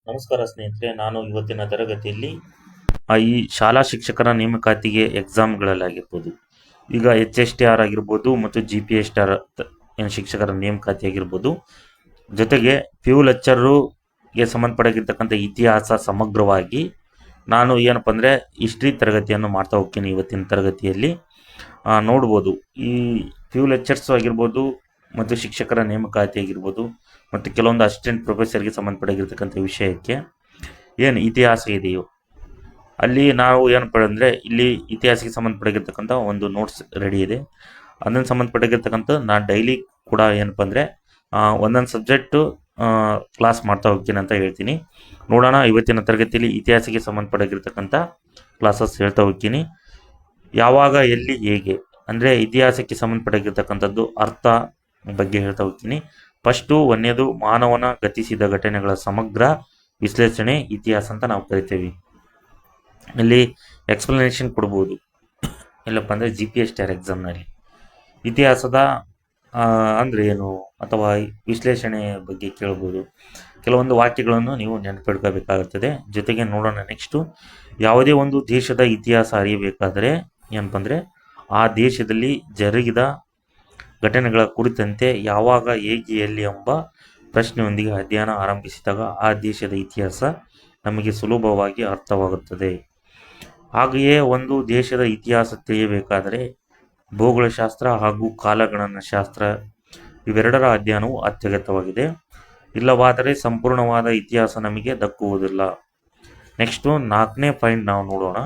ನಮಸ್ಕಾರ ಸ್ನೇಹಿತರೆ, ನಾನು ಇವತ್ತಿನ ತರಗತಿಯಲ್ಲಿ ಈ ಶಾಲಾ ಶಿಕ್ಷಕರ ನೇಮಕಾತಿಗೆ ಎಕ್ಸಾಮ್ಗಳಲ್ಲಾಗಿರ್ಬೋದು, ಈಗ HSTR ಆಗಿರ್ಬೋದು ಮತ್ತು GPSTR ಏನು ಶಿಕ್ಷಕರ ನೇಮಕಾತಿ ಆಗಿರ್ಬೋದು, ಜೊತೆಗೆ PU ಲೆಕ್ಚರ್ಗೆ ಸಂಬಂಧಪಟ್ಟಿರ್ತಕ್ಕಂಥ ಇತಿಹಾಸ ಸಮಗ್ರವಾಗಿ ನಾನು ಏನಪ್ಪ ಅಂದರೆ ಹಿಸ್ಟ್ರಿ ತರಗತಿಯನ್ನು ಮಾಡ್ತಾ ಹೋಗ್ತೀನಿ. ಇವತ್ತಿನ ತರಗತಿಯಲ್ಲಿ ನೋಡ್ಬೋದು ಈ PU ಲೆಕ್ಚರ್ಸ್ ಆಗಿರ್ಬೋದು ಮತ್ತು ಶಿಕ್ಷಕರ ನೇಮಕಾತಿ ಆಗಿರ್ಬೋದು ಮತ್ತು ಕೆಲವೊಂದು ಅಸಿಸ್ಟೆಂಟ್ ಪ್ರೊಫೆಸರ್ಗೆ ಸಂಬಂಧಪಟ್ಟಿರ್ತಕ್ಕಂಥ ವಿಷಯಕ್ಕೆ ಏನು ಇತಿಹಾಸ ಇದೆಯೋ ಅಲ್ಲಿ ನಾವು ಏನಪ್ಪ ಅಂದರೆ ಇಲ್ಲಿ ಇತಿಹಾಸಕ್ಕೆ ಸಂಬಂಧಪಟ್ಟಿರ್ತಕ್ಕಂಥ ಒಂದು ನೋಟ್ಸ್ ರೆಡಿ ಇದೆ. ಅದನ್ನು ಸಂಬಂಧಪಟ್ಟಿರ್ತಕ್ಕಂಥ ನಾನು ಡೈಲಿ ಕೂಡ ಏನಪ್ಪ ಅಂದರೆ ಒಂದೊಂದು ಸಬ್ಜೆಕ್ಟು ಕ್ಲಾಸ್ ಮಾಡ್ತಾ ಹೋಗ್ತೀನಿ ಅಂತ ಹೇಳ್ತೀನಿ. ನೋಡೋಣ, ಇವತ್ತಿನ ತರಗತಿಯಲ್ಲಿ ಇತಿಹಾಸಕ್ಕೆ ಸಂಬಂಧಪಟ್ಟಿರ್ತಕ್ಕಂಥ ಕ್ಲಾಸಸ್ ಹೇಳ್ತಾ ಹೋಗ್ತೀನಿ. ಯಾವಾಗ, ಎಲ್ಲಿ, ಹೇಗೆ ಅಂದರೆ ಇತಿಹಾಸಕ್ಕೆ ಸಂಬಂಧಪಟ್ಟಿರ್ತಕ್ಕಂಥದ್ದು ಅರ್ಥ ಬಗ್ಗೆ ಹೇಳ್ತಾ ಹೋಗ್ತೀನಿ. ಫಸ್ಟು ಒಂದನೇದು ಮಾನವನ ಗತಿಸಿದ ಘಟನೆಗಳ ಸಮಗ್ರ ವಿಶ್ಲೇಷಣೆ ಇತಿಹಾಸ ಅಂತ ನಾವು ಕರಿತೇವೆ. ಇಲ್ಲಿ ಎಕ್ಸ್ಪ್ಲನೇಷನ್ ಕೊಡ್ಬೋದು. ಎಲ್ಲಪ್ಪ ಅಂದರೆ GPSTR ಎಕ್ಸಾಮ್ನಲ್ಲಿ ಇತಿಹಾಸದ ಅಂದರೆ ಏನು ಅಥವಾ ವಿಶ್ಲೇಷಣೆ ಬಗ್ಗೆ ಕೇಳ್ಬೋದು. ಕೆಲವೊಂದು ವಾಕ್ಯಗಳನ್ನು ನೀವು ನೆನಪಿಡ್ಕೋಬೇಕಾಗುತ್ತದೆ. ಜೊತೆಗೆ ನೋಡೋಣ ನೆಕ್ಸ್ಟು, ಯಾವುದೇ ಒಂದು ದೇಶದ ಇತಿಹಾಸ ಅರಿಯಬೇಕಾದರೆ ಏನಪ್ಪ ಅಂದರೆ ಆ ದೇಶದಲ್ಲಿ ಜರುಗಿದ ಘಟನೆಗಳ ಕುರಿತಂತೆ ಯಾವಾಗ, ಹೇಗೆ, ಎಲ್ಲಿ ಎಂಬ ಪ್ರಶ್ನೆಯೊಂದಿಗೆ ಅಧ್ಯಯನ ಆರಂಭಿಸಿದಾಗ ಆ ದೇಶದ ಇತಿಹಾಸ ನಮಗೆ ಸುಲಭವಾಗಿ ಅರ್ಥವಾಗುತ್ತದೆ. ಹಾಗೆಯೇ ಒಂದು ದೇಶದ ಇತಿಹಾಸ ತಿಳಿಯಬೇಕಾದರೆ ಭೂಗೋಳಶಾಸ್ತ್ರ ಹಾಗೂ ಕಾಲಗಣನಶಾಸ್ತ್ರ ಇವೆರಡರ ಅಧ್ಯಯನವು ಅತ್ಯಗತ್ಯವಾಗಿದೆ. ಇಲ್ಲವಾದರೆ ಸಂಪೂರ್ಣವಾದ ಇತಿಹಾಸ ನಮಗೆ ದಕ್ಕುವುದಿಲ್ಲ. ನೆಕ್ಸ್ಟು 4ನೇ ಪಾಯಿಂಟ್ ನಾವು ನೋಡೋಣ.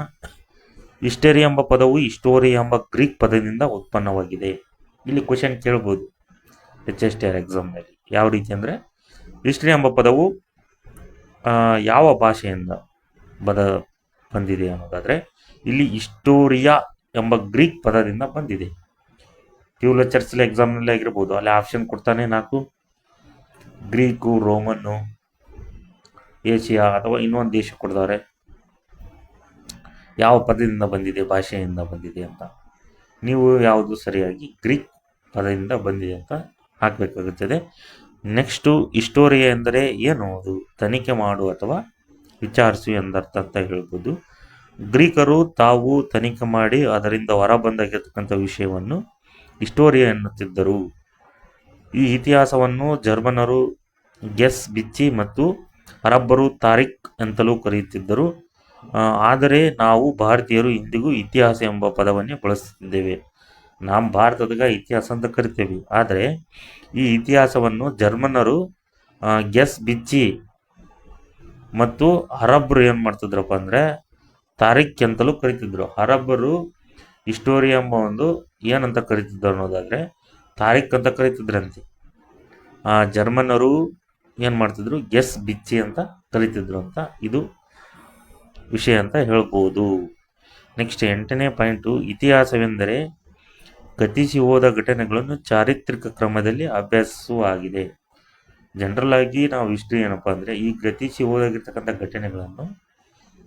ಹಿಸ್ಟರಿ ಎಂಬ ಪದವು ಹಿಸ್ಟೋರಿ ಎಂಬ ಗ್ರೀಕ್ ಪದದಿಂದ ಉತ್ಪನ್ನವಾಗಿದೆ. ಇಲ್ಲಿ ಕ್ವಶನ್ ಕೇಳ್ಬೋದು HSTR ಎಕ್ಸಾಮ್ನಲ್ಲಿ. ಯಾವ ರೀತಿ ಅಂದರೆ ಹಿಸ್ಟ್ರಿ ಎಂಬ ಪದವು ಯಾವ ಭಾಷೆಯಿಂದ ಬಂದಿದೆ ಅನ್ನೋದಾದರೆ ಇಲ್ಲಿ ಹಿಸ್ಟೋರಿಯಾ ಎಂಬ ಗ್ರೀಕ್ ಪದದಿಂದ ಬಂದಿದೆ. PU ಲೆಕ್ಚರ್ಸ್ ಎಕ್ಸಾಮ್ನಲ್ಲಿ ಆಗಿರ್ಬೋದು, ಅಲ್ಲಿ ಆಪ್ಷನ್ ಕೊಡ್ತಾನೆ 4: ಗ್ರೀಕು, ರೋಮನ್ನು, ಏಷ್ಯಾ ಅಥವಾ ಇನ್ನೊಂದು ದೇಶ ಕೊಡ್ತಾರೆ. ಯಾವ ಪದದಿಂದ ಬಂದಿದೆ, ಭಾಷೆಯಿಂದ ಬಂದಿದೆ ಅಂತ ನೀವು ಯಾವುದು ಸರಿಯಾಗಿ ಗ್ರೀಕ್ ಪದದಿಂದ ಬಂದಿದೆ ಅಂತ ಹಾಕಬೇಕಾಗುತ್ತದೆ. ನೆಕ್ಸ್ಟು ಹಿಸ್ಟೋರಿಯಾ ಎಂದರೆ ಏನು? ಅದು ತನಿಖೆ ಮಾಡು ಅಥವಾ ವಿಚಾರಿಸು ಎಂದರ್ಥ ಅಂತ ಹೇಳ್ಬೋದು. ಗ್ರೀಕರು ತಾವು ತನಿಖೆ ಮಾಡಿ ಅದರಿಂದ ಹೊರಬಂದಾಗಿರ್ತಕ್ಕಂಥ ವಿಷಯವನ್ನು ಹಿಸ್ಟೋರಿಯಾ ಎನ್ನುತ್ತಿದ್ದರು. ಈ ಇತಿಹಾಸವನ್ನು ಜರ್ಮನರು ಗೆಸ್ ಬಿಚ್ಚಿ ಮತ್ತು ಅರಬ್ಬರು ತಾರಿಖ್ ಅಂತಲೂ ಕರೆಯುತ್ತಿದ್ದರು. ಆದರೆ ನಾವು ಭಾರತೀಯರು ಇಂದಿಗೂ ಇತಿಹಾಸ ಎಂಬ ಪದವನ್ನೇ ಬಳಸುತ್ತಿದ್ದೇವೆ. ನಾವು ಭಾರತದಾಗ ಇತಿಹಾಸ ಅಂತ ಕರಿತೇವೆ, ಆದರೆ ಈ ಇತಿಹಾಸವನ್ನು ಜರ್ಮನರು ಗೆಸ್ ಬಿಚ್ಚಿ ಮತ್ತು ಅರಬ್ಬರು ಏನು ಮಾಡ್ತಿದ್ರಪ್ಪ ಅಂದರೆ ತಾರಿಖ್ ಅಂತಲೂ ಕರಿತಿದ್ರು. ಅರಬ್ಬರು ಹಿಸ್ಟೋರಿ ಎಂಬ ಒಂದು ಏನಂತ ಕರಿತಿದ್ರು ಅನ್ನೋದಾದರೆ ತಾರಿಖ್ ಅಂತ ಕರಿತಿದ್ರಂತೆ. ಜರ್ಮನರು ಏನು ಮಾಡ್ತಿದ್ರು, ಗೆಸ್ ಬಿಚ್ಚಿ ಅಂತ ಕರಿತಿದ್ರು ಅಂತ ಇದು ವಿಷಯ ಅಂತ ಹೇಳ್ಬೋದು. ನೆಕ್ಸ್ಟ್ 8ನೇ ಪಾಯಿಂಟು, ಇತಿಹಾಸವೆಂದರೆ ಗತಿಸಿ ಹೋದ ಘಟನೆಗಳನ್ನು ಚಾರಿತ್ರಿಕ ಕ್ರಮದಲ್ಲಿ ಅಭ್ಯಾಸವಾಗಿದೆ. ಜನರಲ್ ಆಗಿ ನಾವು ಹಿಸ್ಟ್ರಿ ಏನಪ್ಪ ಅಂದರೆ ಈ ಗತಿಸಿ ಹೋದಾಗಿರ್ತಕ್ಕಂಥ ಘಟನೆಗಳನ್ನು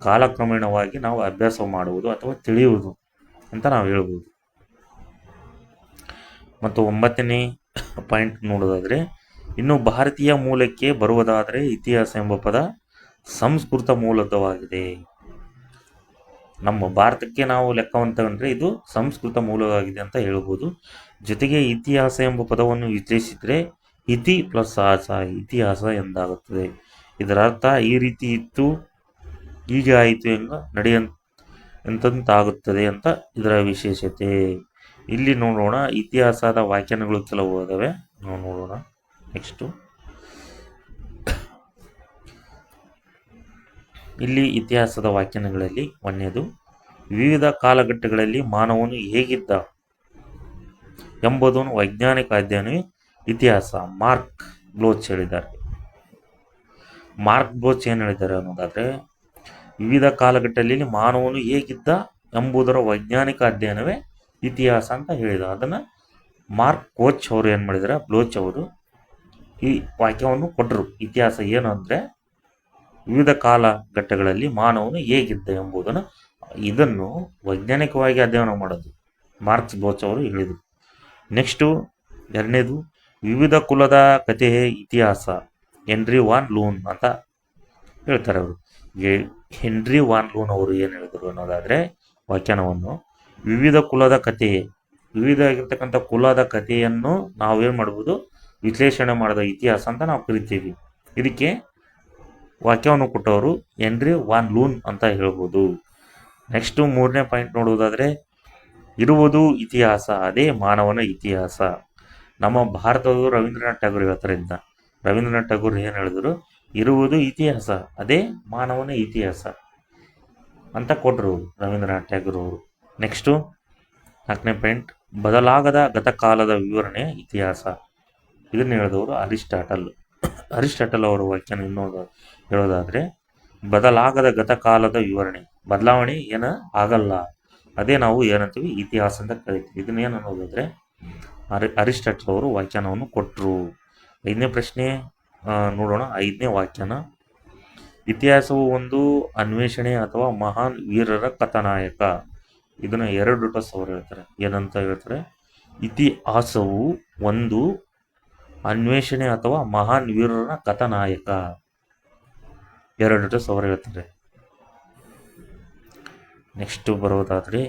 ಕಾಲಕ್ರಮೇಣವಾಗಿ ನಾವು ಅಭ್ಯಾಸ ಮಾಡುವುದು ಅಥವಾ ತಿಳಿಯುವುದು ಅಂತ ನಾವು ಹೇಳ್ಬೋದು. ಮತ್ತು 9ನೇ ಪಾಯಿಂಟ್ ನೋಡೋದಾದರೆ, ಇನ್ನು ಭಾರತೀಯ ಮೂಲಕ್ಕೆ ಬರುವುದಾದರೆ ಇತಿಹಾಸ ಎಂಬ ಪದ ಸಂಸ್ಕೃತ ಮೂಲದವಾಗಿದೆ. ನಮ್ಮ ಭಾರತಕ್ಕೆ ನಾವು ಲೆಕ್ಕವನ್ನು ತಗೊಂಡ್ರೆ ಇದು ಸಂಸ್ಕೃತ ಮೂಲವಾಗಿದೆ ಅಂತ ಹೇಳ್ಬೋದು. ಜೊತೆಗೆ ಇತಿಹಾಸ ಎಂಬ ಪದವನ್ನು ವಿಶ್ಲೇಷಿಸಿದರೆ ಇತಿ ಪ್ಲಸ್ ಆಸ ಇತಿಹಾಸ ಎಂದಾಗುತ್ತದೆ. ಇದರ ಅರ್ಥ ಈ ರೀತಿ ಇತ್ತು, ಹೀಗೆ ಆಯಿತು ಎಂತಂತಾಗುತ್ತದೆ ಅಂತ ಇದರ ವಿಶೇಷತೆ. ಇಲ್ಲಿ ನೋಡೋಣ, ಇತಿಹಾಸದ ವ್ಯಾಖ್ಯಾನಗಳು ಕೆಲವು ಇದಾವೆ, ನಾವು ನೋಡೋಣ. ನೆಕ್ಸ್ಟು ಇಲ್ಲಿ ಇತಿಹಾಸದ ವ್ಯಾಖ್ಯಾನಗಳಲ್ಲಿ ಒಂದನೇದು, ವಿವಿಧ ಕಾಲಘಟ್ಟಗಳಲ್ಲಿ ಮಾನವನು ಹೇಗಿದ್ದ ಎಂಬುದನ್ನು ವೈಜ್ಞಾನಿಕ ಅಧ್ಯಯನವೇ ಇತಿಹಾಸ. ಮಾರ್ಕ್ ಬ್ಲೋಚ್ ಹೇಳಿದ್ದಾರೆ. ಮಾರ್ಕ್ ಬ್ಲೋಚ್ ಏನು ಹೇಳಿದ್ದಾರೆ ಅನ್ನೋದಾದರೆ ವಿವಿಧ ಕಾಲಘಟ್ಟದಲ್ಲಿ ಮಾನವನು ಹೇಗಿದ್ದ ಎಂಬುದರ ವೈಜ್ಞಾನಿಕ ಅಧ್ಯಯನವೇ ಇತಿಹಾಸ ಅಂತ ಹೇಳಿದ. ಅದನ್ನು ಮಾರ್ಕ್ ಕೋಚ್ ಅವರು ಏನು ಮಾಡಿದ್ದಾರೆ, ಬ್ಲೋಚ್ ಅವರು ಈ ವಾಕ್ಯವನ್ನು ಕೊಟ್ಟರು. ಇತಿಹಾಸ ಏನು ಅಂದರೆ ವಿವಿಧ ಕಾಲಘಟ್ಟಗಳಲ್ಲಿ ಮಾನವನು ಹೇಗಿದ್ದ ಎಂಬುದನ್ನು ಇದನ್ನು ವೈಜ್ಞಾನಿಕವಾಗಿ ಅಧ್ಯಯನ ಮಾಡೋದು ಮಾರ್ಕ್ಸ್ ಬ್ಲೋಚ್ ಅವರು ಹೇಳಿದರು. ನೆಕ್ಸ್ಟು 2ನೇದು, ವಿವಿಧ ಕುಲದ ಕಥೆಯೇ ಇತಿಹಾಸ. ಹೆನ್ರಿ ವಾನ್ ಲೂನ್ ಅಂತ ಹೇಳ್ತಾರೆ ಅವರು. ಹೆನ್ರಿ ವಾನ್ ಲೂನ್ ಅವರು ಏನು ಹೇಳಿದರು ಅನ್ನೋದಾದರೆ ವ್ಯಾಖ್ಯಾನವನ್ನು, ವಿವಿಧ ಕುಲದ ಕಥೆಯೇ, ವಿವಿಧ ಆಗಿರ್ತಕ್ಕಂಥ ಕುಲದ ಕಥೆಯನ್ನು ನಾವೇನು ಮಾಡ್ಬೋದು, ವಿಶ್ಲೇಷಣೆ ಮಾಡಿದ ಇತಿಹಾಸ ಅಂತ ನಾವು ಕರಿತೀವಿ. ಇದಕ್ಕೆ ವಾಕ್ಯವನ್ನು ಕೊಟ್ಟವರು ಹೆನ್ರಿ ವಾನ್ ಲೂನ್ ಅಂತ ಹೇಳ್ಬೋದು. ನೆಕ್ಸ್ಟು 3ನೇ ಪಾಯಿಂಟ್ ನೋಡುವುದಾದರೆ, ಇರುವುದು ಇತಿಹಾಸ ಅದೇ ಮಾನವನ ಇತಿಹಾಸ. ನಮ್ಮ ಭಾರತದ ರವೀಂದ್ರನಾಥ್ ಟ್ಯಾಗೋರ್ ಹೇಳ್ತಾರೆ ಇದನ್ನ. ರವೀಂದ್ರನಾಥ್ ಟ್ಯಾಗೋರ್ ಏನು ಹೇಳಿದ್ರು, ಇರುವುದು ಇತಿಹಾಸ ಅದೇ ಮಾನವನ ಇತಿಹಾಸ ಅಂತ ಕೊಟ್ಟರು ರವೀಂದ್ರನಾಥ್ ಟ್ಯಾಗೋರ್ ಅವರು. ನೆಕ್ಸ್ಟು 4ನೇ ಪಾಯಿಂಟ್, ಬದಲಾಗದ ಗತಕಾಲದ ವಿವರಣೆ ಇತಿಹಾಸ. ಇದನ್ನು ಹೇಳಿದವರು ಅರಿಸ್ಟಾಟಲ್. ಅರಿಸ್ಟಾಟಲ್ ಅವರ ವ್ಯಾಖ್ಯಾನ ಇನ್ನೊಂದು ಹೇಳೋದಾದರೆ, ಬದಲಾಗದ ಗತಕಾಲದ ವಿವರಣೆ, ಬದಲಾವಣೆ ಏನು ಆಗಲ್ಲ, ಅದೇ ನಾವು ಏನಂತೀವಿ ಇತಿಹಾಸ ಅಂತ ಕರಿತೀವಿ. ಇದನ್ನೇನು ಅನ್ನೋದಾದರೆ ಅರಿಸ್ಟಾಟಲ್ ಅವರು ವ್ಯಾಖ್ಯಾನವನ್ನು ಕೊಟ್ಟರು. 5ನೇ ಪ್ರಶ್ನೆ ನೋಡೋಣ. 5ನೇ ವ್ಯಾಖ್ಯಾನ, ಇತಿಹಾಸವು ಒಂದು ಅನ್ವೇಷಣೆ ಅಥವಾ ಮಹಾನ್ ವೀರರ ಕಥಾನಾಯಕ. ಇದನ್ನು ಹೆರೋಡೋಟಸ್ ಅವರು ಹೇಳ್ತಾರೆ. ಏನಂತ ಹೇಳ್ತಾರೆ, ಇತಿಹಾಸವು ಒಂದು ಅನ್ವೇಷಣೆ ಅಥವಾ ಮಹಾನ್ ವೀರರ ಕಥಾನಾಯಕ. ಹೆರೋಡೋಟಸ್ ಅವರು ಹೇಳ್ತಾರೆ. ನೆಕ್ಸ್ಟ್ ಬರೋದಾದರೆ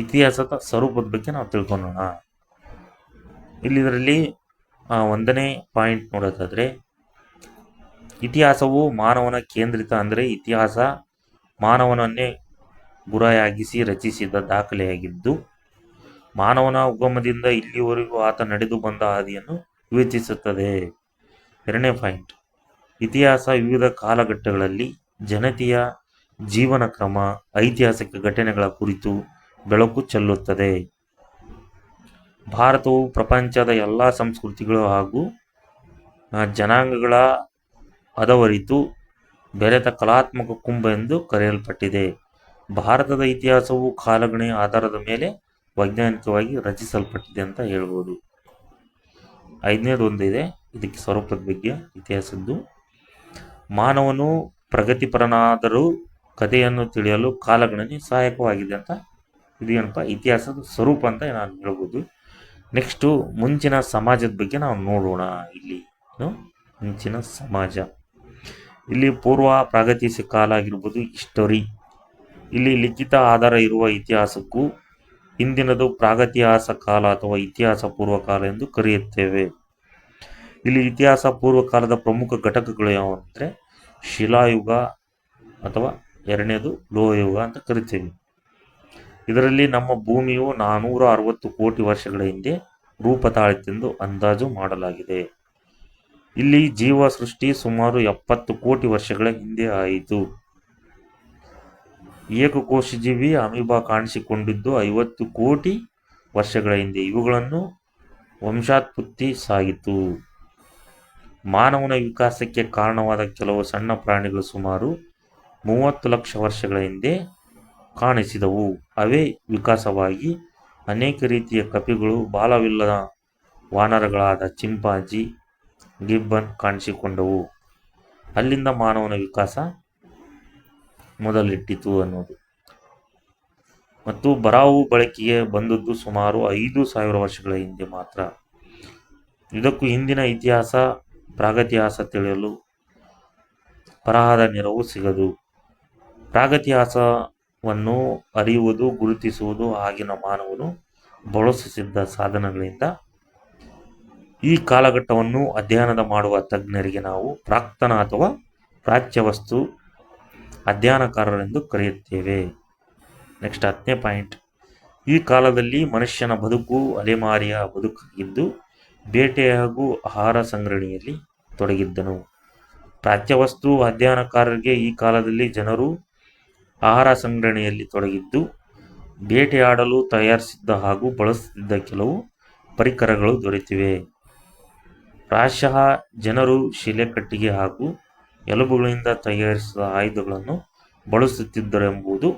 ಇತಿಹಾಸದ ಸ್ವರೂಪದ ಬಗ್ಗೆ ನಾವು ತಿಳ್ಕೊಳ್ಳೋಣ. ಇದರಲ್ಲಿ 1ನೇ ಪಾಯಿಂಟ್ ನೋಡೋದಾದರೆ, ಇತಿಹಾಸವು ಮಾನವನ ಕೇಂದ್ರಿತ, ಅಂದರೆ ಇತಿಹಾಸ ಮಾನವನನ್ನೇ ಗುರಿಯಾಗಿಸಿ ರಚಿಸಿದ ದಾಖಲೆಯಾಗಿದ್ದು, ಮಾನವನ ಉಗಮದಿಂದ ಇಲ್ಲಿವರೆಗೂ ಆತ ನಡೆದು ಬಂದ ಹಾದಿಯನ್ನು ವಿವೇಚಿಸುತ್ತದೆ. 2ನೇ ಪಾಯಿಂಟ್, ಇತಿಹಾಸ ವಿವಿಧ ಕಾಲಘಟ್ಟಗಳಲ್ಲಿ ಜನತೆಯ ಜೀವನ ಕ್ರಮ, ಐತಿಹಾಸಿಕ ಘಟನೆಗಳ ಕುರಿತು ಬೆಳಕು ಚೆಲ್ಲುತ್ತದೆ. ಭಾರತವು ಪ್ರಪಂಚದ ಎಲ್ಲ ಸಂಸ್ಕೃತಿಗಳು ಹಾಗೂ ಜನಾಂಗಗಳ ಹದವರಿತು ಬೆರೆತ ಕಲಾತ್ಮಕ ಕುಂಭ ಎಂದು ಕರೆಯಲ್ಪಟ್ಟಿದೆ. ಭಾರತದ ಇತಿಹಾಸವು ಕಾಲಗಣನೆಯ ಆಧಾರದ ಮೇಲೆ ವೈಜ್ಞಾನಿಕವಾಗಿ ರಚಿಸಲ್ಪಟ್ಟಿದೆ ಅಂತ ಹೇಳ್ಬೋದು. 5ನೇದು ಒಂದು ಇದೆ, ಇದಕ್ಕೆ ಸ್ವರೂಪದ ಬಗ್ಗೆ ಇತಿಹಾಸದ್ದು. ಮಾನವನು ಪ್ರಗತಿಪರನಾದರೂ ಕಥೆಯನ್ನು ತಿಳಿಯಲು ಕಾಲಗಣನೆ ಸಹಾಯಕವಾಗಿದೆ ಅಂತ. ಇದು ಏನಪ್ಪ, ಇತಿಹಾಸದ ಸ್ವರೂಪ ಅಂತ ನಾನು ಹೇಳ್ಬೋದು. ನೆಕ್ಸ್ಟು ಮುಂಚಿನ ಸಮಾಜದ ಬಗ್ಗೆ ನಾವು ನೋಡೋಣ. ಇಲ್ಲಿ ಮುಂಚಿನ ಸಮಾಜ, ಇಲ್ಲಿ ಪೂರ್ವ ಪ್ರಾಗತಿಕ ಕಾಲ ಆಗಿರ್ಬೋದು, ಹಿಸ್ಟರಿ. ಇಲ್ಲಿ ಲಿಖಿತ ಆಧಾರ ಇರುವ ಇತಿಹಾಸಕ್ಕೂ ಹಿಂದಿನದು ಪ್ರಾಗತಿಹಾಸ ಕಾಲ ಅಥವಾ ಇತಿಹಾಸ ಪೂರ್ವಕಾಲ ಎಂದು ಕರೆಯುತ್ತೇವೆ. ಇಲ್ಲಿ ಇತಿಹಾಸ ಪೂರ್ವಕಾಲದ ಪ್ರಮುಖ ಘಟಕಗಳು ಯಾವುವು ಅಂದರೆ ಶಿಲಾಯುಗ ಅಥವಾ 2ನೇದು ಲೋಹಯುಗ ಅಂತ ಕರಿತೀವಿ. ಇದರಲ್ಲಿ ನಮ್ಮ ಭೂಮಿಯು 460 ಕೋಟಿ ವರ್ಷಗಳ ಹಿಂದೆ ರೂಪ ತಾಳಿತೆಂದು ಅಂದಾಜು ಮಾಡಲಾಗಿದೆ. ಇಲ್ಲಿ ಜೀವ ಸೃಷ್ಟಿ ಸುಮಾರು 70 ಕೋಟಿ ವರ್ಷಗಳ ಹಿಂದೆ ಆಯಿತು. ಏಕಕೋಶಜೀವಿ ಅಮೀಬಾ ಕಾಣಿಸಿಕೊಂಡಿದ್ದು 50 ಕೋಟಿ ವರ್ಷಗಳ ಹಿಂದೆ. ಇವುಗಳನ್ನು ವಂಶೋತ್ಪತ್ತಿ ಸಾಗಿತು. ಮಾನವನ ವಿಕಾಸಕ್ಕೆ ಕಾರಣವಾದ ಕೆಲವು ಸಣ್ಣ ಪ್ರಾಣಿಗಳು ಸುಮಾರು 30 ಲಕ್ಷ ವರ್ಷಗಳ ಹಿಂದೆ ಕಾಣಿಸಿದವು. ಅವೇ ವಿಕಾಸವಾಗಿ ಅನೇಕ ರೀತಿಯ ಕಪಿಗಳು, ಬಾಲವಿಲ್ಲದ ವಾನರಗಳಾದ ಚಿಂಪಾಂಜಿ, ಗಿಬ್ಬನ್ ಕಾಣಿಸಿಕೊಂಡವು. ಅಲ್ಲಿಂದ ಮಾನವನ ವಿಕಾಸ ಮೊದಲಿಟ್ಟಿತು ಅನ್ನೋದು. ಮತ್ತು ಬರಾವು ಬಳಕೆಗೆ ಬಂದದ್ದು ಸುಮಾರು 5,000 ವರ್ಷಗಳ ಹಿಂದೆ ಮಾತ್ರ. ಇದಕ್ಕೂ ಹಿಂದಿನ ಇತಿಹಾಸ ಪ್ರಾಗತಿಹಾಸ ತಿಳಿಯಲು ಬರಹದ ನೆರವು ಸಿಗದು. ಪ್ರಾಗತಿಹಾಸವನ್ನು ಅರಿಯುವುದು, ಗುರುತಿಸುವುದು ಆಗಿನ ಮಾನವನು ಬಳಸುತ್ತಿದ್ದ ಸಾಧನಗಳಿಂದ. ಈ ಕಾಲಘಟ್ಟವನ್ನು ಅಧ್ಯಯನ ಮಾಡುವ ತಜ್ಞರಿಗೆ ನಾವು ಪ್ರಾಕ್ತನ ಅಥವಾ ಪ್ರಾಚ್ಯವಸ್ತು ಅಧ್ಯಯನಕಾರರೆಂದು ಕರೆಯುತ್ತೇವೆ. ನೆಕ್ಸ್ಟ್ 10ನೇ ಪಾಯಿಂಟ್, ಈ ಕಾಲದಲ್ಲಿ ಮನುಷ್ಯನ ಬದುಕು ಅಲೆಮಾರಿಯ ಬದುಕಾಗಿದ್ದು ಬೇಟೆ ಹಾಗೂ ಆಹಾರ ಸಂಗ್ರಹಣೆಯಲ್ಲಿ ತೊಡಗಿದ್ದನು. ಪ್ರಾಚ್ಯವಸ್ತು ಅಧ್ಯಯನಕಾರರಿಗೆ ಈ ಕಾಲದಲ್ಲಿ ಜನರು ಆಹಾರ ಸಂಗ್ರಹಣೆಯಲ್ಲಿ ತೊಡಗಿದ್ದು ಬೇಟೆಯಾಡಲು ತಯಾರಿಸಿದ್ದ ಹಾಗೂ ಬಳಸುತ್ತಿದ್ದ ಕೆಲವು ಪರಿಕರಗಳು ದೊರೆತಿವೆ. ಪ್ರಾಯಶಃ ಜನರು ಶಿಲೆ, ಕಟ್ಟಿಗೆ ಹಾಗೂ ಎಲುಬುಗಳಿಂದ ತಯಾರಿಸಿದ ಆಯುಧಗಳನ್ನು ಬಳಸುತ್ತಿದ್ದರೆಂಬುದು.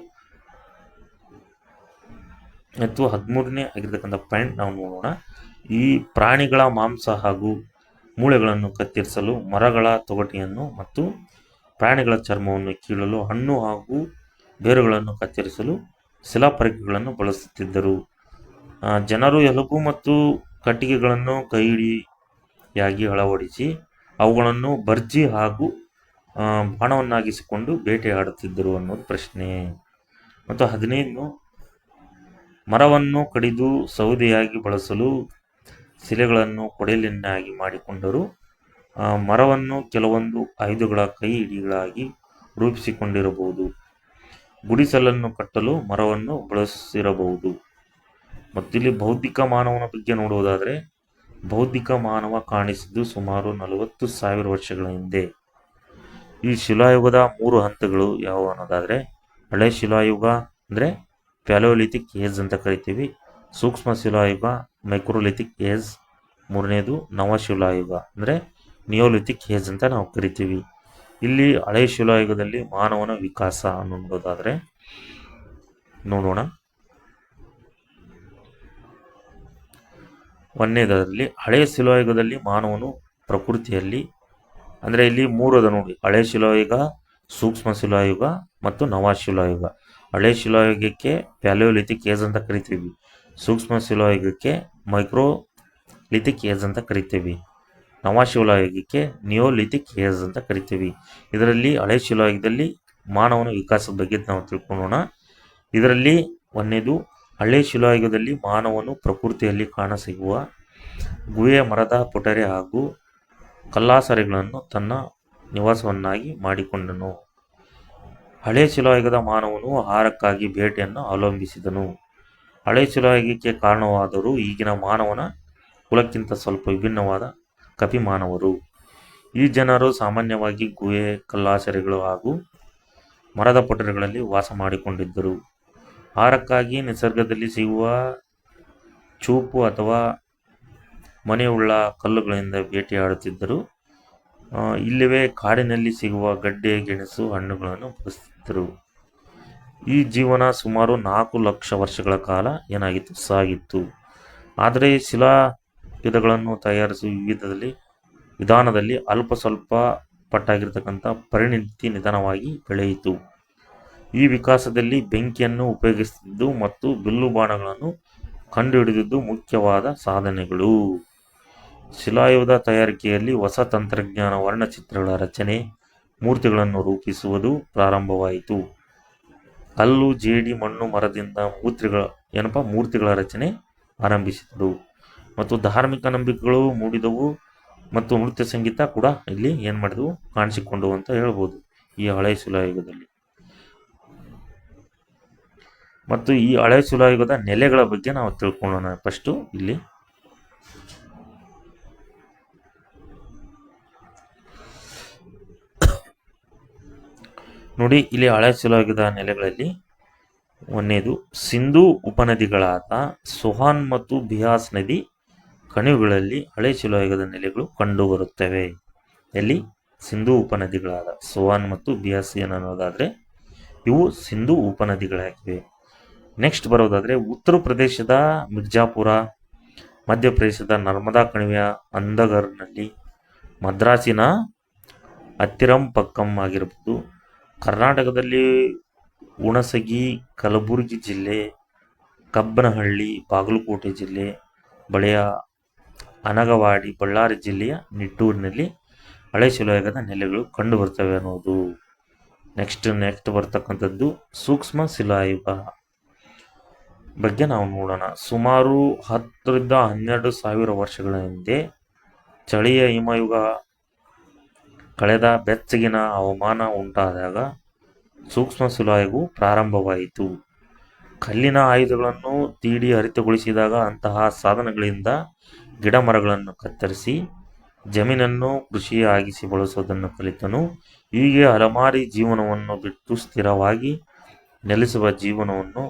ಮತ್ತು 13ನೇ ಆಗಿರ್ತಕ್ಕಂಥ ಪಾಯಿಂಟ್ ನಾವು ನೋಡೋಣ. ಈ ಪ್ರಾಣಿಗಳ ಮಾಂಸ ಹಾಗೂ ಮೂಳೆಗಳನ್ನು ಕತ್ತರಿಸಲು ಮರಗಳ ತೊಗಟೆಯನ್ನು ಮತ್ತು ಪ್ರಾಣಿಗಳ ಚರ್ಮವನ್ನು ಕೀಳಲು ಹಣ್ಣು ಹಾಗೂ ಬೇರುಗಳನ್ನು ಕತ್ತರಿಸಲು ಶಿಲಾಪರಿಕೆಗಳನ್ನು ಬಳಸುತ್ತಿದ್ದರು. ಜನರು ಎಲುಬು ಮತ್ತು ಕಟ್ಟಿಗೆಗಳನ್ನು ಕೈಹಿಡಿಯಾಗಿ ಅಳವಡಿಸಿ ಅವುಗಳನ್ನು ಬರ್ಜಿ ಹಾಗೂ ಬಾಣವನ್ನಾಗಿಸಿಕೊಂಡು ಬೇಟೆಯಾಡುತ್ತಿದ್ದರು ಅನ್ನೋದು ಪ್ರಶ್ನೆ. ಮತ್ತು 15 ಮರವನ್ನು ಕಡಿದು ಸೌದೆಯಾಗಿ ಬಳಸಲು ಶಿಲೆಗಳನ್ನು ಕೊಡಲಿಯನ್ನಾಗಿ ಮಾಡಿಕೊಂಡರು. ಮರವನ್ನು ಕೆಲವೊಂದು ಆಯುಧಗಳ ಕೈ ಹಿಡಿಗಳಾಗಿ ರೂಪಿಸಿಕೊಂಡಿರಬಹುದು. ಗುಡಿಸಲನ್ನು ಕಟ್ಟಲು ಮರವನ್ನು ಬಳಸಿರಬಹುದು. ಮತ್ತು ಇಲ್ಲಿ ಬೌದ್ಧಿಕ ಮಾನವನ ಬಗ್ಗೆ ನೋಡುವುದಾದರೆ, ಬೌದ್ಧಿಕ ಮಾನವ ಕಾಣಿಸಿದ್ದು ಸುಮಾರು 40,000 ವರ್ಷಗಳ ಹಿಂದೆ. ಈ ಶಿಲಾಯುಗದ 3 ಹಂತಗಳು ಯಾವುವು ಅನ್ನೋದಾದರೆ, ಹಳೆ ಶಿಲಾಯುಗ ಅಂದರೆ ಪ್ಯಾಲಿಯೋಲಿಥಿಕ್ ಏಜ್ ಅಂತ ಕರಿತೀವಿ. ಸೂಕ್ಷ್ಮ ಶಿಲಾಯುಗ ಮೈಕ್ರೋಲಿಥಿಕ್ ಏಜ್. ಮೂರನೇದು ನವಶಿಲಾಯುಗ ಅಂದರೆ ನಿಯೋಲಿಥಿಕ್ ಏಜ್ ಅಂತ ನಾವು ಕರಿತೀವಿ. ಇಲ್ಲಿ ಹಳೆ ಶಿಲಾಯುಗದಲ್ಲಿ ಮಾನವನ ವಿಕಾಸ ಅನ್ನೋದಾದರೆ ನೋಡೋಣ. ಒಂದನೇದರಲ್ಲಿ ಹಳೆಯ ಶಿಲಾಯುಗದಲ್ಲಿ ಮಾನವನು ಪ್ರಕೃತಿಯಲ್ಲಿ, ಅಂದರೆ ಇಲ್ಲಿ 3 ಅದ ನೋಡಿ, ಹಳೆ ಶಿಲಾಯುಗ, ಸೂಕ್ಷ್ಮ ಶಿಲಾಯುಗ ಮತ್ತು ನವಶಿಲಾಯುಗ. ಹಳೆ ಶಿಲಾಯುಗಕ್ಕೆ ಪ್ಯಾಲಿಯೋಲಿಥಿಕ್ ಏಜ್ ಅಂತ ಕರಿತೀವಿ. ಸೂಕ್ಷ್ಮ ಶಿಲಾಯುಗಕ್ಕೆ ಮೈಕ್ರೋಲಿಥಿಕ್ ಏಜ್ ಅಂತ ಕರಿತೀವಿ. ನವಶಿಲಾಯುಗಕ್ಕೆ ನಿಯೋಲಿಥಿಕ್ ಏಜ್ ಅಂತ ಕರಿತೀವಿ. ಇದರಲ್ಲಿ ಹಳೆ ಶಿಲಾಯುಗದಲ್ಲಿ ಮಾನವನ ವಿಕಾಸದ ಬಗ್ಗೆ ನಾವು ತಿಳ್ಕೊಳ್ಳೋಣ. ಇದರಲ್ಲಿ ಒಂದನೇದು, ಹಳೆ ಶಿಲಾಯುಗದಲ್ಲಿ ಮಾನವನು ಪ್ರಕೃತಿಯಲ್ಲಿ ಕಾಣಸಿಗುವ ಗುಹೆ, ಮರದ ಪೊಟರೆ ಹಾಗೂ ಕಲ್ಲಾಸರೆಗಳನ್ನು ತನ್ನ ನಿವಾಸವನ್ನಾಗಿ ಮಾಡಿಕೊಂಡನು. ಹಳೆ ಶಿಲಾಯುಗದ ಮಾನವನು ಆಹಾರಕ್ಕಾಗಿ ಬೇಟೆಯನ್ನು ಅವಲಂಬಿಸಿದನು. ಹಳೆ ಶಿಲಾಯುಗಕ್ಕೆ ಕಾರಣವಾದರೂ ಈಗಿನ ಮಾನವನ ಕುಲಕ್ಕಿಂತ ಸ್ವಲ್ಪ ವಿಭಿನ್ನವಾದ ಕಪಿಮಾನವರು. ಈ ಜನರು ಸಾಮಾನ್ಯವಾಗಿ ಗುಹೆ, ಕಲ್ಲಾಸರೆಗಳು ಹಾಗೂ ಮರದ ಪೊಟರೆಗಳಲ್ಲಿ ವಾಸ ಮಾಡಿಕೊಂಡಿದ್ದರು. ಆಹಾರಕ್ಕಾಗಿ ನಿಸರ್ಗದಲ್ಲಿ ಸಿಗುವ ಚೂಪು ಅಥವಾ ಮನೆಯುಳ್ಳ ಕಲ್ಲುಗಳಿಂದ ಬೇಟೆಯಾಡುತ್ತಿದ್ದರು. ಇಲ್ಲವೇ ಕಾಡಿನಲ್ಲಿ ಸಿಗುವ ಗಡ್ಡೆ, ಗೆಣಸು, ಹಣ್ಣುಗಳನ್ನು ಬಳಸುತ್ತಿದ್ದರು. ಈ ಜೀವನ ಸುಮಾರು 4 ಲಕ್ಷ ವರ್ಷಗಳ ಕಾಲ ಏನಾಗಿತ್ತು, ಸಾಗಿತ್ತು. ಆದರೆ ಶಿಲಾಯುಧಗಳನ್ನು ತಯಾರಿಸುವ ವಿಧಾನದಲ್ಲಿ ಅಲ್ಪ ಸ್ವಲ್ಪ ಪಟ್ಟಾಗಿರ್ತಕ್ಕಂಥ ಪರಿಣಿತಿ ನಿಧಾನವಾಗಿ ಬೆಳೆಯಿತು. ಈ ವಿಕಾಸದಲ್ಲಿ ಬೆಂಕಿಯನ್ನು ಉಪಯೋಗಿಸುತ್ತಿದ್ದು ಮತ್ತು ಬಿಲ್ಲು ಬಾಣಗಳನ್ನು ಕಂಡುಹಿಡಿದಿದ್ದು ಮುಖ್ಯವಾದ ಸಾಧನೆಗಳು. ಶಿಲಾಯುಧ ತಯಾರಿಕೆಯಲ್ಲಿ ಹೊಸ ತಂತ್ರಜ್ಞಾನ, ವರ್ಣಚಿತ್ರಗಳ ರಚನೆ, ಮೂರ್ತಿಗಳನ್ನು ರೂಪಿಸುವುದು ಪ್ರಾರಂಭವಾಯಿತು. ಕಲ್ಲು, ಜೇಡಿ, ಮಣ್ಣು, ಮರದಿಂದ ಮೂರ್ತಿಗಳ ರಚನೆ ಆರಂಭಿಸಿದರು. ಮತ್ತು ಧಾರ್ಮಿಕ ನಂಬಿಕೆಗಳು ಮೂಡಿದವು ಮತ್ತು ನೃತ್ಯ ಸಂಗೀತ ಕೂಡ ಇಲ್ಲಿ ಏನು ಮಾಡಿದವು, ಕಾಣಿಸಿಕೊಂಡವು ಅಂತ ಹೇಳ್ಬೋದು ಈ ಹಳೆ ಶಿಲಾಯುಗದಲ್ಲಿ. ಮತ್ತು ಈ ಹಳೆ ಶಿಲಾಯುಗದ ನೆಲೆಗಳ ಬಗ್ಗೆ ನಾವು ತಿಳ್ಕೊಳ್ಳೋಣ. ಫಸ್ಟು ಇಲ್ಲಿ ನೋಡಿ, ಇಲ್ಲಿ ಹಳೆ ಶಿಲಾಯುಗದ ನೆಲೆಗಳಲ್ಲಿ ಒಂದನೇದು, ಸಿಂಧೂ ಉಪನದಿಗಳಾದ ಸೋಹಾನ್ ಮತ್ತು ಬಿಯಾಸ್ ನದಿ ಕಣಿವೆಗಳಲ್ಲಿ ಹಳೆ ಶಿಲಾಯುಗದ ನೆಲೆಗಳು ಕಂಡುಬರುತ್ತವೆ. ಎಲ್ಲಿ? ಸಿಂಧೂ ಉಪನದಿಗಳಾದ ಸೋಹಾನ್ ಮತ್ತು ಬಿಯಾಸ್ ಏನನ್ನೋದಾದರೆ ಇವು ಸಿಂಧೂ ಉಪನದಿಗಳಾಗಿವೆ. ನೆಕ್ಸ್ಟ್ ಬರೋದಾದರೆ ಉತ್ತರ ಪ್ರದೇಶದ ಮಿರ್ಜಾಪುರ, ಮಧ್ಯಪ್ರದೇಶದ ನರ್ಮದಾ ಕಣಿವೆಯ ಅಂದಗರ್ನಲ್ಲಿ, ಮದ್ರಾಸಿನ ಅತ್ತಿರಂಪಕ್ಕಂ ಆಗಿರ್ಬೋದು, ಕರ್ನಾಟಕದಲ್ಲಿ ಹುಣಸಗಿ, ಕಲಬುರಗಿ ಜಿಲ್ಲೆ, ಕಬ್ಬನಹಳ್ಳಿ, ಬಾಗಲಕೋಟೆ ಜಿಲ್ಲೆ ಬಳಿಯ ಅನಗವಾಡಿ, ಬಳ್ಳಾರಿ ಜಿಲ್ಲೆಯ ನಿಟ್ಟೂರಿನಲ್ಲಿ ಹಳೆ ಶಿಲಾಯುಗದ ನೆಲೆಗಳು ಕಂಡು ಬರ್ತವೆ ಅನ್ನೋದು. ನೆಕ್ಸ್ಟ್ ಬರ್ತಕ್ಕಂಥದ್ದು ಸೂಕ್ಷ್ಮ ಶಿಲಾಯುಗ ಬಗ್ಗೆ ನಾವು ನೋಡೋಣ. ಸುಮಾರು 10 ರಿಂದ 12,000 ವರ್ಷಗಳ ಹಿಂದೆ ಚಳಿಯ ಹಿಮಯುಗ ಕಳೆದ ಬೆಚ್ಚಗಿನ ಹವಾಮಾನ ಉಂಟಾದಾಗ ಸೂಕ್ಷ್ಮ ಶಿಲಾಯುಗವು ಪ್ರಾರಂಭವಾಯಿತು. ಕಲ್ಲಿನ ಆಯುಧಗಳನ್ನು ತೀಡಿ ಹರಿತಗೊಳಿಸಿದಾಗ ಅಂತಹ ಸಾಧನಗಳಿಂದ ಗಿಡ ಮರಗಳನ್ನು ಕತ್ತರಿಸಿ ಜಮೀನನ್ನು ಕೃಷಿಯಾಗಿಸಿ ಬಳಸುವುದನ್ನು ಕಲಿತನು. ಹೀಗೆ ಅಲೆಮಾರಿ ಜೀವನವನ್ನು ಬಿಟ್ಟು ಸ್ಥಿರವಾಗಿ ನೆಲೆಸುವ ಜೀವನವನ್ನು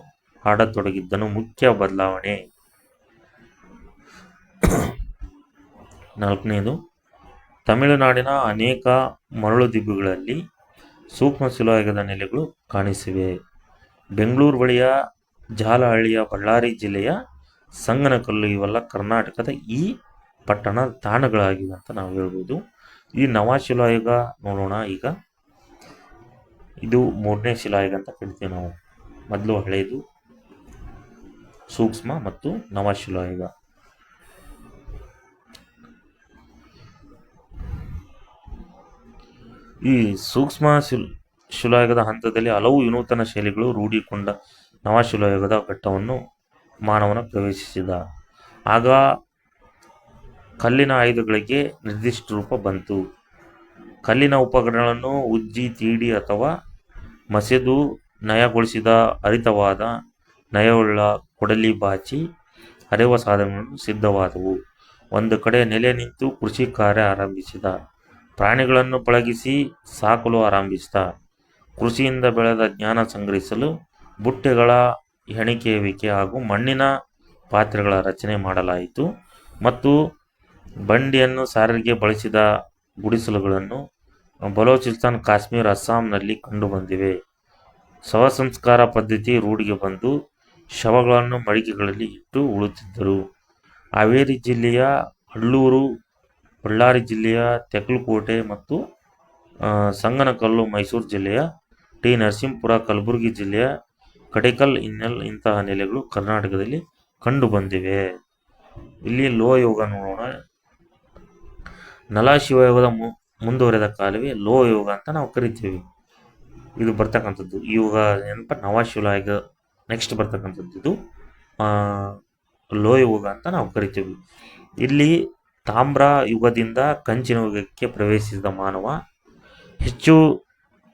ಆಡತೊಡಗಿದ್ದನು. ಮುಖ್ಯ ಬದಲಾವಣೆ. 4ನೇದು, ತಮಿಳುನಾಡಿನ ಅನೇಕ ಮರಳುದಿಬ್ಬಗಳಲ್ಲಿ ಸೂಕ್ಷ್ಮ ಶಿಲಾಯುಗದ ನೆಲೆಗಳು ಕಾಣಿಸಿವೆ. ಬೆಂಗಳೂರು ಬಳಿಯ ಜಾಲಹಳ್ಳಿಯ ಬಳ್ಳಾರಿ ಜಿಲ್ಲೆಯ ಸಂಗನಕಲ್ಲು ಇವೆಲ್ಲ ಕರ್ನಾಟಕದ ಈ ಪಟ್ಟಣ ತಾಣಗಳಾಗಿವೆ ಅಂತ ನಾವು ಹೇಳ್ಬೋದು. ಈ ನವಶಿಲಾಯುಗ ನೋಡೋಣ. ಈಗ ಇದು 3ನೇ ಶಿಲಾಯುಗ ಅಂತ ಕರಿತೀವಿ ನಾವು. ಮೊದಲು ಹಳೆಯದು, ಸೂಕ್ಷ್ಮ ಮತ್ತು ನವಶಿಲಾಯುಗ. ಈ ಸೂಕ್ಷ್ಮ ಶಿಲಾಯುಗದ ಹಂತದಲ್ಲಿ ಹಲವು ವಿನೂತನ ಶೈಲಿಗಳು ರೂಢಿಗೊಂಡ ನವಶಿಲಾಯುಗದ ಘಟ್ಟವನ್ನು ಮಾನವನ ಪ್ರವೇಶಿಸಿದ. ಆಗ ಕಲ್ಲಿನ ಆಯುಧಗಳಿಗೆ ನಿರ್ದಿಷ್ಟ ರೂಪ ಬಂತು. ಕಲ್ಲಿನ ಉಪಕರಣಗಳನ್ನು ಉಜ್ಜಿ, ತೀಡಿ ಅಥವಾ ಮಸೆದು ನಯಗೊಳಿಸಿದ ಹರಿತವಾದ ನಯವುಳ್ಳ ಕೊಡಲಿ, ಬಾಚಿ ಅರೆವ ಸಾಧನಗಳು ಸಿದ್ಧವಾದವು. ಒಂದು ಕಡೆ ನೆಲೆ ನಿಂತು ಕೃಷಿ ಕಾರ್ಯ ಆರಂಭಿಸಿದ. ಪ್ರಾಣಿಗಳನ್ನು ಪಳಗಿಸಿ ಸಾಕಲು ಆರಂಭಿಸಿದ. ಕೃಷಿಯಿಂದ ಬೆಳೆದ ಜ್ಞಾನ ಸಂಗ್ರಹಿಸಲು ಬುಟ್ಟೆಗಳ ಹೆಣಿಕೆಯುವಿಕೆ ಹಾಗೂ ಮಣ್ಣಿನ ಪಾತ್ರೆಗಳ ರಚನೆ ಮಾಡಲಾಯಿತು. ಮತ್ತು ಬಂಡಿಯನ್ನು ಸಾರಿಗೆ ಬಳಸಿದ ಗುಡಿಸಲುಗಳನ್ನು ಬಲೂಚಿಸ್ತಾನ್, ಕಾಶ್ಮೀರ, ಅಸ್ಸಾಂನಲ್ಲಿ ಕಂಡುಬಂದಿವೆ. ಶವಸಂಸ್ಕಾರ ಪದ್ಧತಿ ರೂಢಿಗೆ ಬಂದು ಶವಗಳನ್ನು ಮಡಿಕೆಗಳಲ್ಲಿ ಇಟ್ಟು ಉಳುತ್ತಿದ್ದರು. ಹಾವೇರಿ ಜಿಲ್ಲೆಯ ಹಳ್ಳೂರು, ಬಳ್ಳಾರಿ ಜಿಲ್ಲೆಯ ತೆಕ್ಕಲಕೋಟೆ ಮತ್ತು ಸಂಗನಕಲ್ಲು, ಮೈಸೂರು ಜಿಲ್ಲೆಯ ಟಿ. ನರಸೀಪುರ, ಕಲಬುರಗಿ ಜಿಲ್ಲೆಯ ಕಡೇಕಲ್, ಇಂತಹ ನೆಲೆಗಳು ಕರ್ನಾಟಕದಲ್ಲಿ ಕಂಡುಬಂದಿವೆ. ಇಲ್ಲಿ ಲೋಹಯುಗ ನೋಡೋಣ. ನಲಶಿಲಾಯುಗದ ಮುಂದುವರೆದ ಕಾಲವೇ ಲೋಹಯುಗ ಅಂತ ನಾವು ಕರಿತೀವಿ. ಇದು ಬರ್ತಕ್ಕಂಥದ್ದು ಯುಗ ಏನಪ್ಪ, ನವಶಿಲಾಯುಗ ನೆಕ್ಸ್ಟ್ ಬರ್ತಕ್ಕಂಥದ್ದು ಇದು ಲೋಹಯುಗ ಅಂತ ನಾವು ಕರಿತೀವಿ. ಇಲ್ಲಿ ತಾಮ್ರ ಯುಗದಿಂದ ಕಂಚಿನ ಯುಗಕ್ಕೆ ಪ್ರವೇಶಿಸಿದ ಮಾನವ ಹೆಚ್ಚು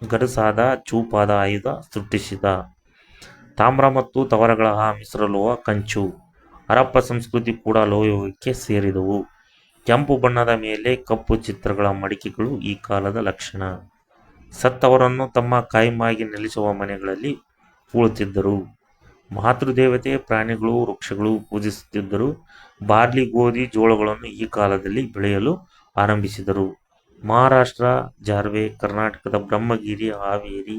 ಗಡಸಾದ ಚೂಪಾದ ಆಯುಧ ಸೃಷ್ಟಿಸಿದ. ತಾಮ್ರ ಮತ್ತು ತವರಗಳ ಮಿಶ್ರಲೋಹ ಕಂಚು. ಹರಪ್ಪ ಸಂಸ್ಕೃತಿ ಕೂಡ ಲೋಹಯುಗಕ್ಕೆ ಸೇರಿದವು. ಕೆಂಪು ಬಣ್ಣದ ಮೇಲೆ ಕಪ್ಪು ಚಿತ್ರಗಳ ಮಡಿಕೆಗಳು ಈ ಕಾಲದ ಲಕ್ಷಣ. ಸತ್ತವರನ್ನು ತಮ್ಮ ಕಾಯಮಾಗಿ ನೆಲೆಸುವ ಮನೆಗಳಲ್ಲಿ ಹೂಳುತ್ತಿದ್ದರು. ಮಾತೃದೇವತೆ, ಪ್ರಾಣಿಗಳು, ವೃಕ್ಷಗಳು ಪೂಜಿಸುತ್ತಿದ್ದರು. ಬಾರ್ಲಿ, ಗೋಧಿ, ಜೋಳಗಳನ್ನು ಈ ಕಾಲದಲ್ಲಿ ಬೆಳೆಯಲು ಆರಂಭಿಸಿದರು. ಮಹಾರಾಷ್ಟ್ರ, ಜಾರ್ವೆ, ಕರ್ನಾಟಕದ ಬ್ರಹ್ಮಗಿರಿ, ಹಾವೇರಿ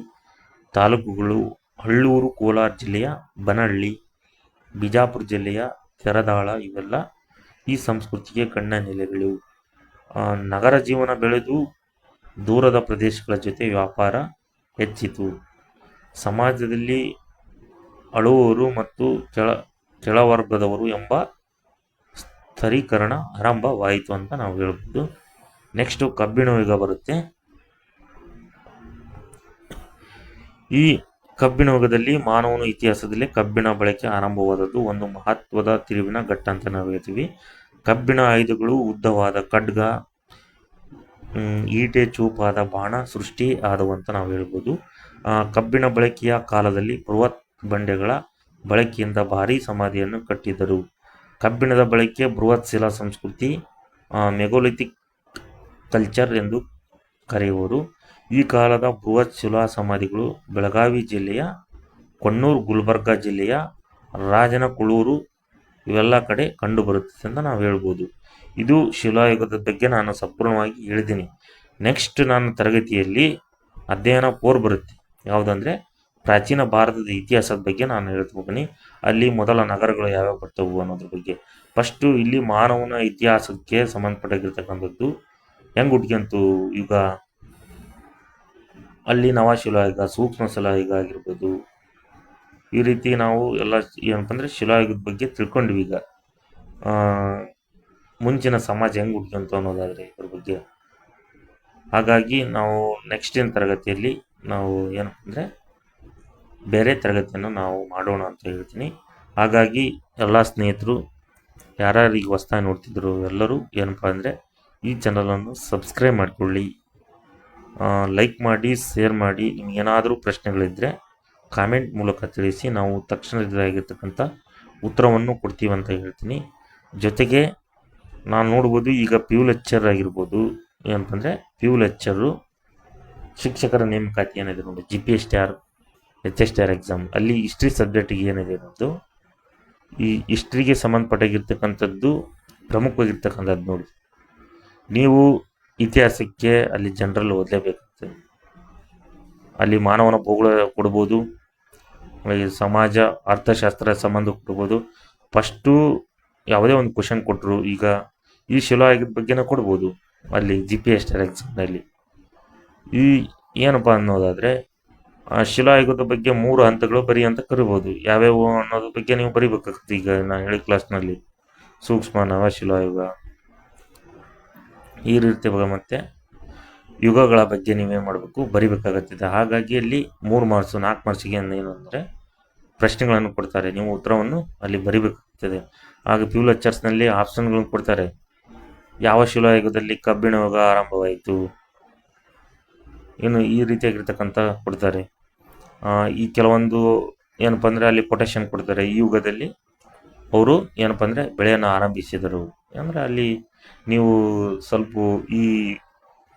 ತಾಲೂಕುಗಳು, ಹಳ್ಳೂರು, ಕೋಲಾರ ಜಿಲ್ಲೆಯ ಬನಹಳ್ಳಿ, ಬಿಜಾಪುರ ಜಿಲ್ಲೆಯ ತೆರದಾಳ ಇವೆಲ್ಲ ಈ ಸಂಸ್ಕೃತಿಗೆ ಗಣ್ಯ ನೆಲೆಗಳು. ನಗರ ಜೀವನ ಬೆಳೆದು ದೂರದ ಪ್ರದೇಶಗಳ ಜೊತೆ ವ್ಯಾಪಾರ ಹೆಚ್ಚಿತು. ಸಮಾಜದಲ್ಲಿ ಆಳುವವರು ಮತ್ತು ಕೆಳವರ್ಗದವರು ಎಂಬ ಸ್ತರೀಕರಣ ಆರಂಭವಾಯಿತು ಅಂತ ನಾವು ಹೇಳ್ಬೋದು. ನೆಕ್ಸ್ಟು ಕಬ್ಬಿಣ ಯುಗ ಬರುತ್ತೆ. ಈ ಕಬ್ಬಿಣ ಯುಗದಲ್ಲಿ ಮಾನವನ ಇತಿಹಾಸದಲ್ಲಿ ಕಬ್ಬಿಣ ಬಳಕೆ ಆರಂಭವಾದದ್ದು ಒಂದು ಮಹತ್ವದ ತಿರುವಿನ ಘಟ್ಟ ಅಂತ ನಾವು ಹೇಳ್ತೀವಿ. ಕಬ್ಬಿಣ ಆಯುಧಗಳು, ಉದ್ದವಾದ ಖಡ್ಗ, ಈಟೆ, ಚೂಪಾದ ಬಾಣ ಸೃಷ್ಟಿ ಆದವು ಅಂತ ನಾವು ಹೇಳ್ಬೋದು. ಕಬ್ಬಿಣ ಬಳಕೆಯ ಕಾಲದಲ್ಲಿ ಬೃಹತ್ ಬಂಡೆಗಳ ಬಳಕೆಯಿಂದ ಭಾರೀ ಸಮಾಧಿಯನ್ನು ಕಟ್ಟಿದರು. ಕಬ್ಬಿಣದ ಬಳಕೆ ಬೃಹತ್ ಶಿಲಾ ಸಂಸ್ಕೃತಿ, ಮೆಗೋಲಿಥಿಕ್ ಕಲ್ಚರ್ ಎಂದು ಕರೆಯುವರು. ಈ ಕಾಲದ ಬೃಹತ್ ಶಿಲಾ ಸಮಾಧಿಗಳು ಬೆಳಗಾವಿ ಜಿಲ್ಲೆಯ ಕೊಣ್ಣೂರು, ಗುಲ್ಬರ್ಗಾ ಜಿಲ್ಲೆಯ ರಾಜನಕುಳೂರು ಇವೆಲ್ಲ ಕಡೆ ಕಂಡುಬರುತ್ತದೆ ಅಂತ ನಾವು ಹೇಳ್ಬೋದು. ಇದು ಶಿಲಾಯುಗದ ಬಗ್ಗೆ ನಾನು ಸಂಪೂರ್ಣವಾಗಿ ಹೇಳಿದ್ದೀನಿ. ನೆಕ್ಸ್ಟ್ ನಾನು ತರಗತಿಯಲ್ಲಿ ಅಧ್ಯಯನ 4 ಬರುತ್ತೆ. ಯಾವುದಂದರೆ ಪ್ರಾಚೀನ ಭಾರತದ ಇತಿಹಾಸದ ಬಗ್ಗೆ ನಾನು ಹೇಳ್ತೀನಿ. ಅಲ್ಲಿ ಮೊದಲ ನಗರಗಳು ಯಾವ್ಯಾವ ಬರ್ತವು ಅನ್ನೋದ್ರ ಬಗ್ಗೆ. ಫಸ್ಟು ಇಲ್ಲಿ ಮಾನವನ ಇತಿಹಾಸಕ್ಕೆ ಸಂಬಂಧಪಟ್ಟಿರ್ತಕ್ಕಂಥದ್ದು ಹೆಂಗೆ ಹುಟ್ಕೊಂತು ಯುಗ, ಅಲ್ಲಿ ನವಶಿಲಾಯುಗ, ಸೂಕ್ಷ್ಮ ಶಿಲಾಯುಗ ಆಗಿರ್ಬೋದು. ಈ ರೀತಿ ನಾವು ಎಲ್ಲ ಏನಂತಂದರೆ ಶಿಲಾಯುಗದ ಬಗ್ಗೆ ತಿಳ್ಕೊಂಡ್ವಿ. ಈಗ ಮುಂಚಿನ ಸಮಾಜ ಹೆಂಗೆ ಹುಟ್ಕೊಂತು ಅನ್ನೋದಾದರೆ ಇದ್ರ ಬಗ್ಗೆ. ಹಾಗಾಗಿ ನಾವು ನೆಕ್ಸ್ಟಿನ ತರಗತಿಯಲ್ಲಿ ನಾವು ಏನಂದರೆ ಬೇರೆ ತರಗತಿಯನ್ನು ನಾವು ಮಾಡೋಣ ಅಂತ ಹೇಳ್ತೀನಿ. ಹಾಗಾಗಿ ಎಲ್ಲ ಸ್ನೇಹಿತರು ಯಾರ್ಯಾರು ಈಗ ಹೊಸ್ದಾಗಿ ನೋಡ್ತಿದ್ರು ಎಲ್ಲರೂ ಏನಪ್ಪ ಅಂದರೆ ಈ ಚಾನಲನ್ನು ಸಬ್ಸ್ಕ್ರೈಬ್ ಮಾಡಿಕೊಳ್ಳಿ, ಲೈಕ್ ಮಾಡಿ, ಶೇರ್ ಮಾಡಿ. ನಿಮಗೇನಾದರೂ ಪ್ರಶ್ನೆಗಳಿದ್ದರೆ ಕಾಮೆಂಟ್ ಮೂಲಕ ತಿಳಿಸಿ. ನಾವು ತಕ್ಷಣದಾಗಿರ್ತಕ್ಕಂಥ ಉತ್ತರವನ್ನು ಕೊಡ್ತೀವಿ ಅಂತ ಹೇಳ್ತೀನಿ. ಜೊತೆಗೆ ನಾನು ನೋಡ್ಬೋದು ಈಗ PU ಲೆಕ್ಚರ್ ಆಗಿರ್ಬೋದು, ಏನಂತಂದರೆ PU ಲೆಕ್ಚರು ಶಿಕ್ಷಕರ ನೇಮಕಾತಿ ಏನಿದೆ ನೋಡಿ, GPSTR, HSTR ಎಕ್ಸಾಮ್, ಅಲ್ಲಿ ಹಿಸ್ಟ್ರಿ ಸಬ್ಜೆಕ್ಟಿಗೆ ಏನಿದೆ ಅನ್ನೋದು, ಈ ಹಿಸ್ಟ್ರಿಗೆ ಸಂಬಂಧಪಟ್ಟಾಗಿರ್ತಕ್ಕಂಥದ್ದು ಪ್ರಮುಖವಾಗಿರ್ತಕ್ಕಂಥದ್ದು ನೋಡಿ. ನೀವು ಇತಿಹಾಸಕ್ಕೆ ಅಲ್ಲಿ ಜನರಲ್ ಓದಲೇಬೇಕಾಗ್ತದೆ. ಅಲ್ಲಿ ಮಾನವನ ಭೂಗೋಳ ಕೊಡ್ಬೋದು, ಸಮಾಜ ಅರ್ಥಶಾಸ್ತ್ರ ಸಂಬಂಧ ಕೊಡ್ಬೋದು. ಫಸ್ಟು ಯಾವುದೇ ಒಂದು ಕ್ವಶನ್ ಕೊಟ್ಟರು, ಈಗ ಈ ಶಿಲಾಯುಗದ ಬಗ್ಗೆನೇ ಕೊಡ್ಬೋದು ಅಲ್ಲಿ GPSTR ಎಕ್ಸಾಮ್ನಲ್ಲಿ. ಈ ಏನಪ್ಪ ಅನ್ನೋದಾದರೆ ಶಿಲಾಯುಗದ ಬಗ್ಗೆ 3 ಹಂತಗಳು ಬರಿ ಅಂತ ಕರಿಬೋದು. ಯಾವ್ಯಾವು ಅನ್ನೋದ್ರ ಬಗ್ಗೆ ನೀವು ಬರಿಬೇಕಾಗ್ತದೆ. ಈಗ ನಾನು ಹೇಳಿ ಕ್ಲಾಸ್ನಲ್ಲಿ ಸೂಕ್ಷ್ಮ, ನವಶಿಲಾಯುಗ ಈ ರೀತಿ ಮತ್ತು ಯುಗಗಳ ಬಗ್ಗೆ ನೀವೇನು ಮಾಡಬೇಕು ಬರಿಬೇಕಾಗುತ್ತದೆ. ಹಾಗಾಗಿ ಅಲ್ಲಿ 3 ಮಾರ್ಕ್ಸು 4 ಮಾರ್ಕ್ಸಿಗೆ ಏನು ಅಂದರೆ ಪ್ರಶ್ನೆಗಳನ್ನು ಕೊಡ್ತಾರೆ, ನೀವು ಉತ್ತರವನ್ನು ಅಲ್ಲಿ ಬರಿಬೇಕಾಗ್ತದೆ. ಆಗ ಫ್ಯೂ ಲೆಕ್ಚರ್ಸ್ನಲ್ಲಿ ಆಪ್ಷನ್ಗಳನ್ನು ಕೊಡ್ತಾರೆ. ಯಾವ ಶಿಲಾಯುಗದಲ್ಲಿ ಕಬ್ಬಿಣ ಯುಗ ಆರಂಭವಾಯಿತು, ಏನು ಈ ರೀತಿಯಾಗಿರ್ತಕ್ಕಂಥ ಕೊಡ್ತಾರೆ. ಈ ಕೆಲವೊಂದು ಏನಪ್ಪ ಅಂದರೆ ಅಲ್ಲಿ ಕೊಟೇಶನ್ ಕೊಡ್ತಾರೆ. ಈ ಯುಗದಲ್ಲಿ ಅವರು ಏನಪ್ಪ ಅಂದರೆ ಬೆಳೆಯನ್ನು ಆರಂಭಿಸಿದರು. ಅಂದರೆ ಅಲ್ಲಿ ನೀವು ಸ್ವಲ್ಪ ಈ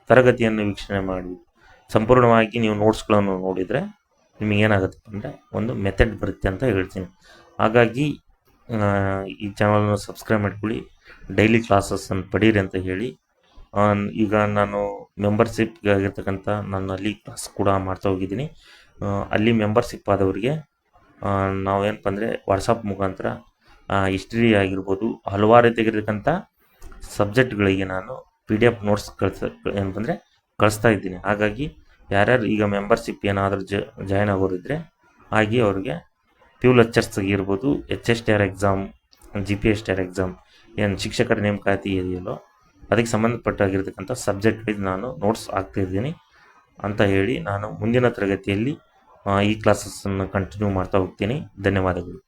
ತರಗತಿಯನ್ನು ವೀಕ್ಷಣೆ ಮಾಡಿ ಸಂಪೂರ್ಣವಾಗಿ ನೀವು ನೋಟ್ಸ್ಗಳನ್ನು ನೋಡಿದರೆ ನಿಮಗೇನಾಗುತ್ತಪ್ಪ ಅಂದರೆ ಒಂದು ಮೆಥಡ್ ಬರುತ್ತೆ ಅಂತ ಹೇಳ್ತೀನಿ. ಹಾಗಾಗಿ ಈ ಚಾನಲನ್ನು ಸಬ್ಸ್ಕ್ರೈಬ್ ಮಾಡ್ಕೊಳ್ಳಿ, ಡೈಲಿ ಕ್ಲಾಸಸ್ಸನ್ನು ಪಡೀರಿ ಅಂತ ಹೇಳಿ, ಈಗ ನಾನು ಮೆಂಬರ್ಶಿಪ್ಗೆ ಆಗಿರ್ತಕ್ಕಂಥ ನಾನು ಅಲ್ಲಿ ಕ್ಲಾಸ್ ಕೂಡ ಮಾಡ್ತಾ ಹೋಗಿದ್ದೀನಿ. ಅಲ್ಲಿ ಮೆಂಬರ್ಶಿಪ್ ಆದವರಿಗೆ ನಾವೇನಪ್ಪ ಅಂದರೆ ವಾಟ್ಸಪ್ ಮುಖಾಂತರ ಹಿಸ್ಟ್ರಿ ಆಗಿರ್ಬೋದು ಹಲವಾರು ರೀತಿಯಾಗಿರ್ತಕ್ಕಂಥ ಸಬ್ಜೆಕ್ಟ್ಗಳಿಗೆ ನಾನು PDF ನೋಟ್ಸ್ ಏನಂತಂದರೆ ಕಳಿಸ್ತಾ ಇದ್ದೀನಿ. ಹಾಗಾಗಿ ಯಾರ್ಯಾರು ಈಗ ಮೆಂಬರ್ಶಿಪ್ ಏನಾದರೂ ಜಾಯ್ನ್ ಆಗೋರಿದ್ದರೆ ಹಾಗೆ ಅವ್ರಿಗೆ ಫ್ಯೂ ಲೆಕ್ಚರ್ಸ್ ಇರ್ಬೋದು, HSTR ಎಕ್ಸಾಮ್, GPSTR ಎಕ್ಸಾಮ್ ಏನು ಶಿಕ್ಷಕರ ನೇಮಕಾತಿ ಇದೆಯಲ್ಲೋ ಅದಕ್ಕೆ ಸಂಬಂಧಪಟ್ಟಾಗಿರ್ತಕ್ಕಂಥ ಸಬ್ಜೆಕ್ಟ್ ವೈಸ್ ನಾನು ನೋಟ್ಸ್ ಹಾಕ್ತಾಯಿದ್ದೀನಿ ಅಂತ ಹೇಳಿ ನಾನು ಮುಂದಿನ ತರಗತಿಯಲ್ಲಿ ಈ ಕ್ಲಾಸಸ್ಸನ್ನು ಕಂಟಿನ್ಯೂ ಮಾಡ್ತಾ ಹೋಗ್ತೀನಿ. ಧನ್ಯವಾದಗಳು.